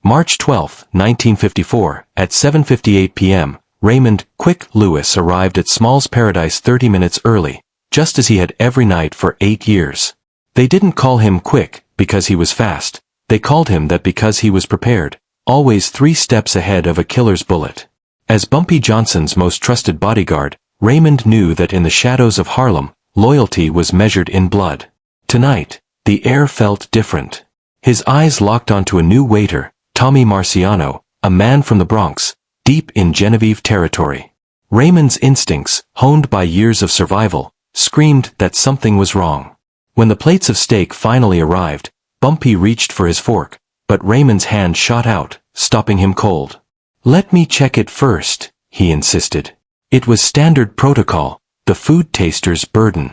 March 12, 1954, at 7:58 p.m., Raymond "Quick" Lewis arrived at Small's Paradise 30 minutes early, just as he had every night for 8 years. They didn't call him Quick because he was fast. They called him that because he was prepared, always 3 steps ahead of a killer's bullet. As Bumpy Johnson's most trusted bodyguard, Raymond knew that in the shadows of Harlem, loyalty was measured in blood. Tonight, the air felt different. His eyes locked onto a new waiter, Tommy Marciano, a man from the Bronx, deep in Genovese territory. Raymond's instincts, honed by years of survival, screamed that something was wrong. When the plates of steak finally arrived, Bumpy reached for his fork, but Raymond's hand shot out, stopping him cold. "Let me check it first," he insisted. It was standard protocol, the food taster's burden.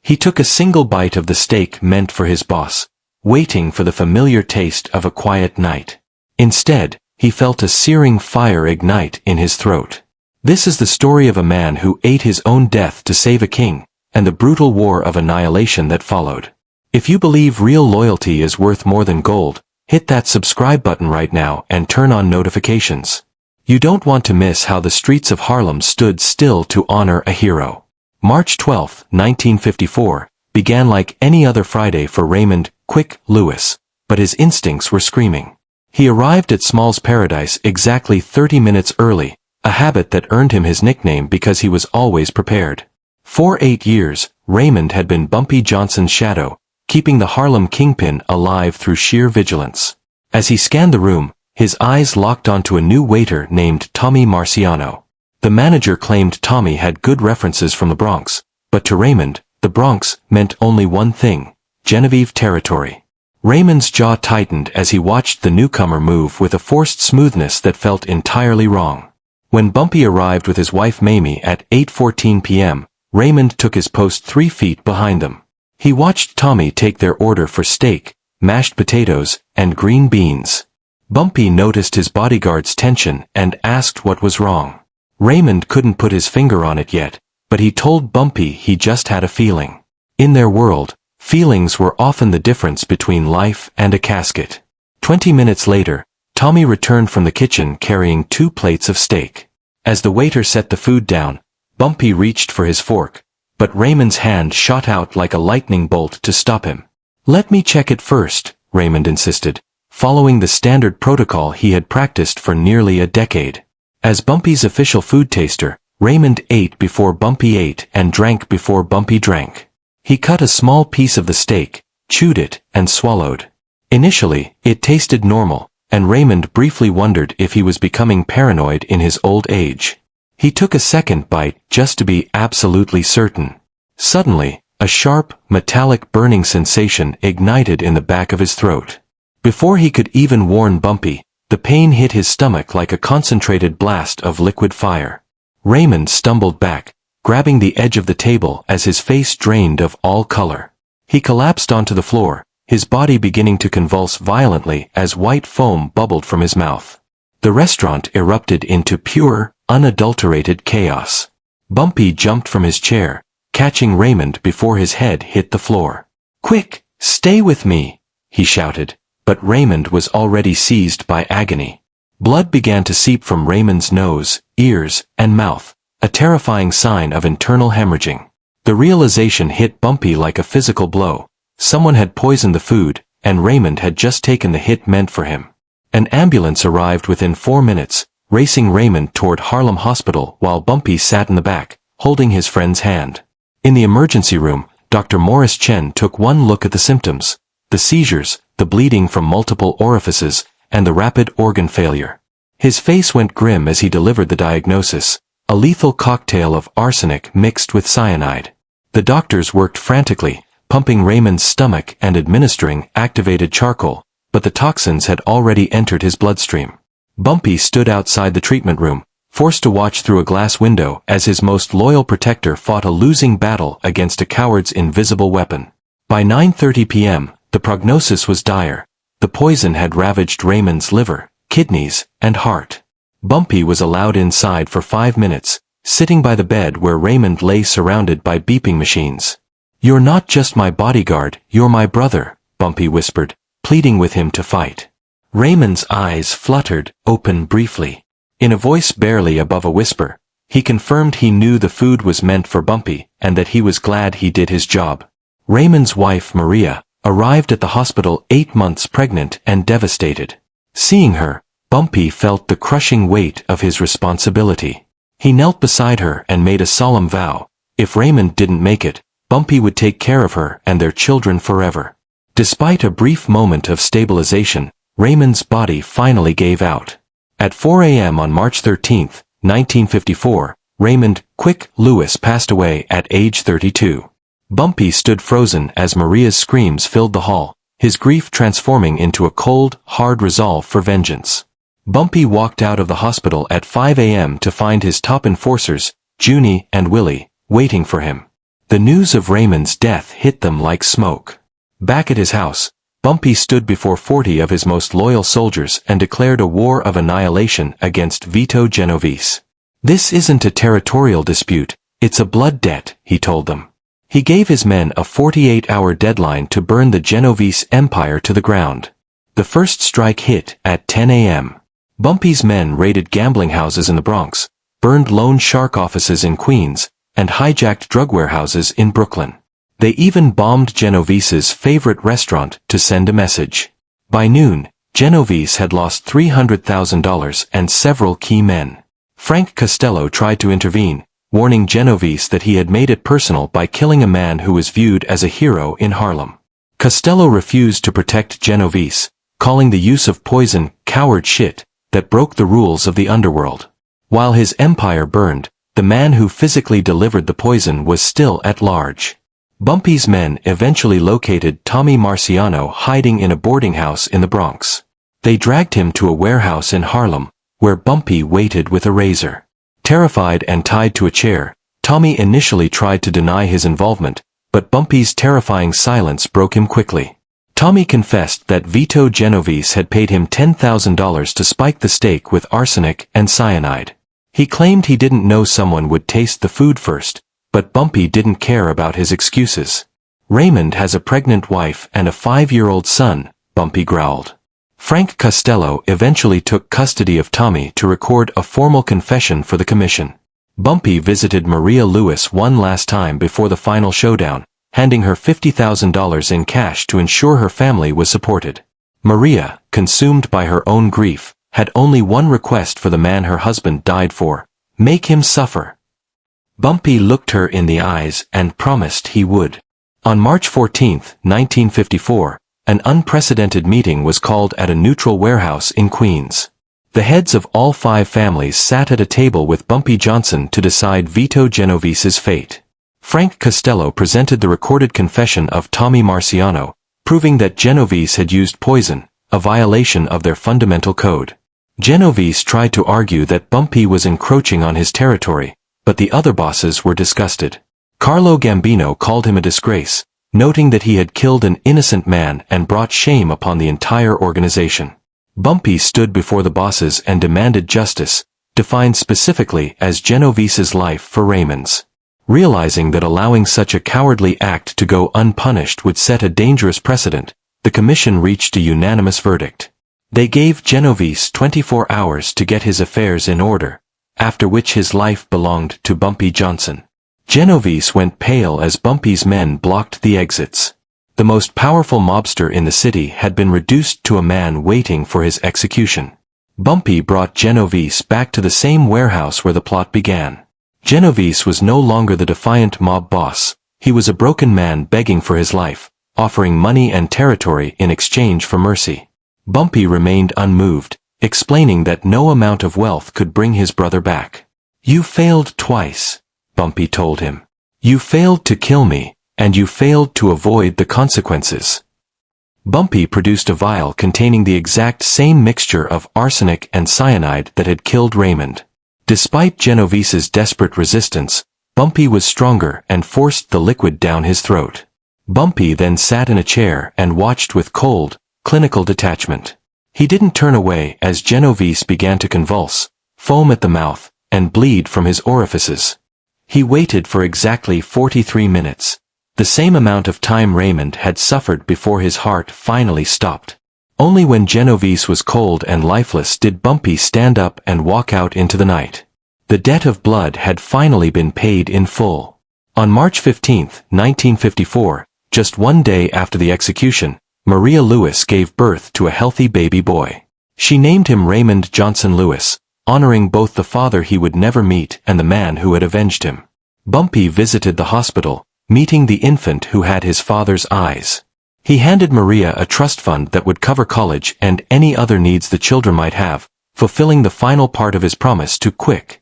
He took a single bite of the steak meant for his boss, waiting for the familiar taste of a quiet night. Instead, he felt a searing fire ignite in his throat. This is the story of a man who ate his own death to save a king, and the brutal war of annihilation that followed. If you believe real loyalty is worth more than gold, hit that subscribe button right now and turn on notifications. You don't want to miss how the streets of Harlem stood still to honor a hero. March 12, 1954, began like any other Friday for Raymond "Quick" Lewis, but his instincts were screaming. He arrived at Small's Paradise exactly 30 minutes early, a habit that earned him his nickname because he was always prepared. For 8 years, Raymond had been Bumpy Johnson's shadow, keeping the Harlem kingpin alive through sheer vigilance. As he scanned the room, his eyes locked onto a new waiter named Tommy Marciano. The manager claimed Tommy had good references from the Bronx, but to Raymond, the Bronx meant only one thing: Genovese territory. Raymond's jaw tightened as he watched the newcomer move with a forced smoothness that felt entirely wrong. When Bumpy arrived with his wife Mamie at 8:14 p.m., Raymond took his post 3 feet behind them. He watched Tommy take their order for steak, mashed potatoes, and green beans. Bumpy noticed his bodyguard's tension and asked what was wrong. Raymond couldn't put his finger on it yet, but he told Bumpy he just had a feeling. In their world, feelings were often the difference between life and a casket. 20 minutes later, Tommy returned from the kitchen carrying 2 plates of steak. As the waiter set the food down, Bumpy reached for his fork, but Raymond's hand shot out like a lightning bolt to stop him. "Let me check it first," Raymond insisted, following the standard protocol he had practiced for nearly a decade. As Bumpy's official food taster, Raymond ate before Bumpy ate and drank before Bumpy drank. He cut a small piece of the steak, chewed it, and swallowed. Initially, it tasted normal, and Raymond briefly wondered if he was becoming paranoid in his old age. He took a second bite just to be absolutely certain. Suddenly, a sharp, metallic burning sensation ignited in the back of his throat. Before he could even warn Bumpy, the pain hit his stomach like a concentrated blast of liquid fire. Raymond stumbled back, grabbing the edge of the table as his face drained of all color. He collapsed onto the floor, his body beginning to convulse violently as white foam bubbled from his mouth. The restaurant erupted into pure, unadulterated chaos. Bumpy jumped from his chair, catching Raymond before his head hit the floor. "Quick, stay with me," he shouted, but Raymond was already seized by agony. Blood began to seep from Raymond's nose, ears, and mouth, a terrifying sign of internal hemorrhaging. The realization hit Bumpy like a physical blow. Someone had poisoned the food, and Raymond had just taken the hit meant for him. An ambulance arrived within 4 minutes, racing Raymond toward Harlem Hospital while Bumpy sat in the back, holding his friend's hand. In the emergency room, Dr. Morris Chen took one look at the symptoms: the seizures, the bleeding from multiple orifices, and the rapid organ failure. His face went grim as he delivered the diagnosis: a lethal cocktail of arsenic mixed with cyanide. The doctors worked frantically, pumping Raymond's stomach and administering activated charcoal, but the toxins had already entered his bloodstream. Bumpy stood outside the treatment room, forced to watch through a glass window as his most loyal protector fought a losing battle against a coward's invisible weapon. By 9:30 p.m., the prognosis was dire. The poison had ravaged Raymond's liver, kidneys, and heart. Bumpy was allowed inside for 5 minutes, sitting by the bed where Raymond lay surrounded by beeping machines. "You're not just my bodyguard, you're my brother," Bumpy whispered, pleading with him to fight. Raymond's eyes fluttered open briefly. In a voice barely above a whisper, he confirmed he knew the food was meant for Bumpy and that he was glad he did his job. Raymond's wife, Maria, arrived at the hospital 8 months pregnant and devastated. Seeing her, Bumpy felt the crushing weight of his responsibility. He knelt beside her and made a solemn vow. If Raymond didn't make it, Bumpy would take care of her and their children forever. Despite a brief moment of stabilization, Raymond's body finally gave out. At 4 a.m. on March 13, 1954, Raymond "Quick" Lewis passed away at age 32. Bumpy stood frozen as Maria's screams filled the hall, his grief transforming into a cold, hard resolve for vengeance. Bumpy walked out of the hospital at 5 a.m. to find his top enforcers, Junie and Willie, waiting for him. The news of Raymond's death hit them like smoke. Back at his house, Bumpy stood before 40 of his most loyal soldiers and declared a war of annihilation against Vito Genovese. "This isn't a territorial dispute, it's a blood debt," he told them. He gave his men a 48-hour deadline to burn the Genovese empire to the ground. The first strike hit at 10 a.m. Bumpy's men raided gambling houses in the Bronx, burned loan shark offices in Queens, and hijacked drug warehouses in Brooklyn. They even bombed Genovese's favorite restaurant to send a message. By noon, Genovese had lost $300,000 and several key men. Frank Costello tried to intervene, warning Genovese that he had made it personal by killing a man who was viewed as a hero in Harlem. Costello refused to protect Genovese, calling the use of poison "coward shit" that broke the rules of the underworld. While his empire burned, the man who physically delivered the poison was still at large. Bumpy's men eventually located Tommy Marciano hiding in a boarding house in the Bronx. They dragged him to a warehouse in Harlem, where Bumpy waited with a razor. Terrified and tied to a chair, Tommy initially tried to deny his involvement, but Bumpy's terrifying silence broke him quickly. Tommy confessed that Vito Genovese had paid him $10,000 to spike the steak with arsenic and cyanide. He claimed he didn't know someone would taste the food first, but Bumpy didn't care about his excuses. "Raymond has a pregnant wife and a 5-year-old son," Bumpy growled. Frank Costello eventually took custody of Tommy to record a formal confession for the commission. Bumpy visited Maria Lewis one last time before the final showdown, handing her $50,000 in cash to ensure her family was supported. Maria, consumed by her own grief, had only one request for the man her husband died for: make him suffer. Bumpy looked her in the eyes and promised he would. On March 14, 1954, an unprecedented meeting was called at a neutral warehouse in Queens. The heads of all 5 families sat at a table with Bumpy Johnson to decide Vito Genovese's fate. Frank Costello presented the recorded confession of Tommy Marciano, proving that Genovese had used poison, a violation of their fundamental code. Genovese tried to argue that Bumpy was encroaching on his territory, but the other bosses were disgusted. Carlo Gambino called him a disgrace, noting that he had killed an innocent man and brought shame upon the entire organization. Bumpy stood before the bosses and demanded justice, defined specifically as Genovese's life for Raymond's. Realizing that allowing such a cowardly act to go unpunished would set a dangerous precedent, the commission reached a unanimous verdict. They gave Genovese 24 hours to get his affairs in order, after which his life belonged to Bumpy Johnson. Genovese went pale as Bumpy's men blocked the exits. The most powerful mobster in the city had been reduced to a man waiting for his execution. Bumpy brought Genovese back to the same warehouse where the plot began. Genovese was no longer the defiant mob boss, he was a broken man begging for his life, offering money and territory in exchange for mercy. Bumpy remained unmoved, explaining that no amount of wealth could bring his brother back. "You failed twice," Bumpy told him. "You failed to kill me, and you failed to avoid the consequences." Bumpy produced a vial containing the exact same mixture of arsenic and cyanide that had killed Raymond. Despite Genovese's desperate resistance, Bumpy was stronger and forced the liquid down his throat. Bumpy then sat in a chair and watched with cold, clinical detachment. He didn't turn away as Genovese began to convulse, foam at the mouth, and bleed from his orifices. He waited for exactly 43 minutes, the same amount of time Raymond had suffered before his heart finally stopped. Only when Genovese was cold and lifeless did Bumpy stand up and walk out into the night. The debt of blood had finally been paid in full. On March 15, 1954, just one day after the execution, Maria Lewis gave birth to a healthy baby boy. She named him Raymond Johnson Lewis, honoring both the father he would never meet and the man who had avenged him. Bumpy visited the hospital, meeting the infant who had his father's eyes. He handed Maria a trust fund that would cover college and any other needs the children might have, fulfilling the final part of his promise to Quick.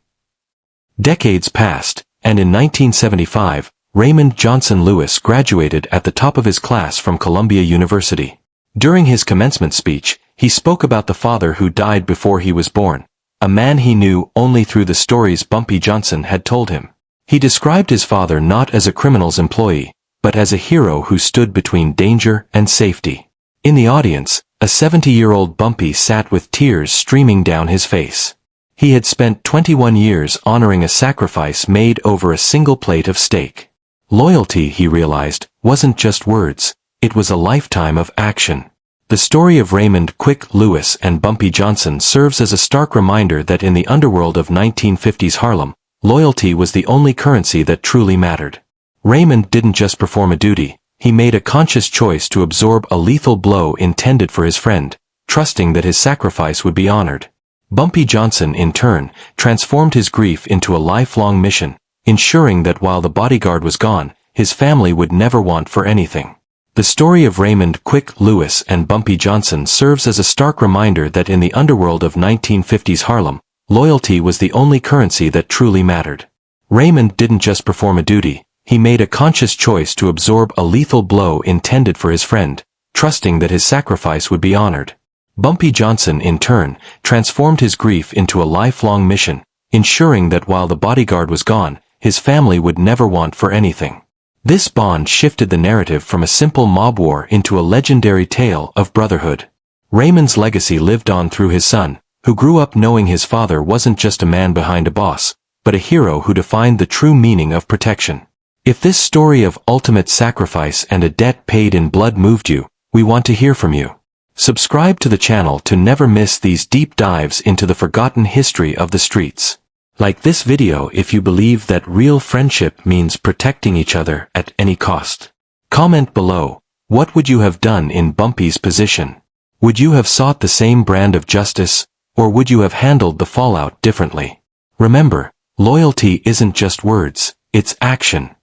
Decades passed, and in 1975, Raymond Johnson Lewis graduated at the top of his class from Columbia University. During his commencement speech, he spoke about the father who died before he was born, a man he knew only through the stories Bumpy Johnson had told him. He described his father not as a criminal's employee, but as a hero who stood between danger and safety. In the audience, a 70-year-old Bumpy sat with tears streaming down his face. He had spent 21 years honoring a sacrifice made over a single plate of steak. Loyalty, he realized, wasn't just words, it was a lifetime of action. The story of Raymond "Quick" Lewis and Bumpy Johnson serves as a stark reminder that in the underworld of 1950s Harlem, loyalty was the only currency that truly mattered. Raymond didn't just perform a duty, he made a conscious choice to absorb a lethal blow intended for his friend, trusting that his sacrifice would be honored. Bumpy Johnson, in turn, transformed his grief into a lifelong mission, ensuring that while the bodyguard was gone, his family would never want for anything. The story of Raymond "Quick" Lewis and Bumpy Johnson serves as a stark reminder that in the underworld of 1950s Harlem, loyalty was the only currency that truly mattered. Raymond didn't just perform a duty, he made a conscious choice to absorb a lethal blow intended for his friend, trusting that his sacrifice would be honored. Bumpy Johnson, in turn, transformed his grief into a lifelong mission, ensuring that while the bodyguard was gone, his family would never want for anything. This bond shifted the narrative from a simple mob war into a legendary tale of brotherhood. Raymond's legacy lived on through his son, who grew up knowing his father wasn't just a man behind a boss, but a hero who defined the true meaning of protection. If this story of ultimate sacrifice and a debt paid in blood moved you, we want to hear from you. Subscribe to the channel to never miss these deep dives into the forgotten history of the streets. Like this video if you believe that real friendship means protecting each other at any cost. Comment below, what would you have done in Bumpy's position? Would you have sought the same brand of justice, or would you have handled the fallout differently? Remember, loyalty isn't just words, it's action.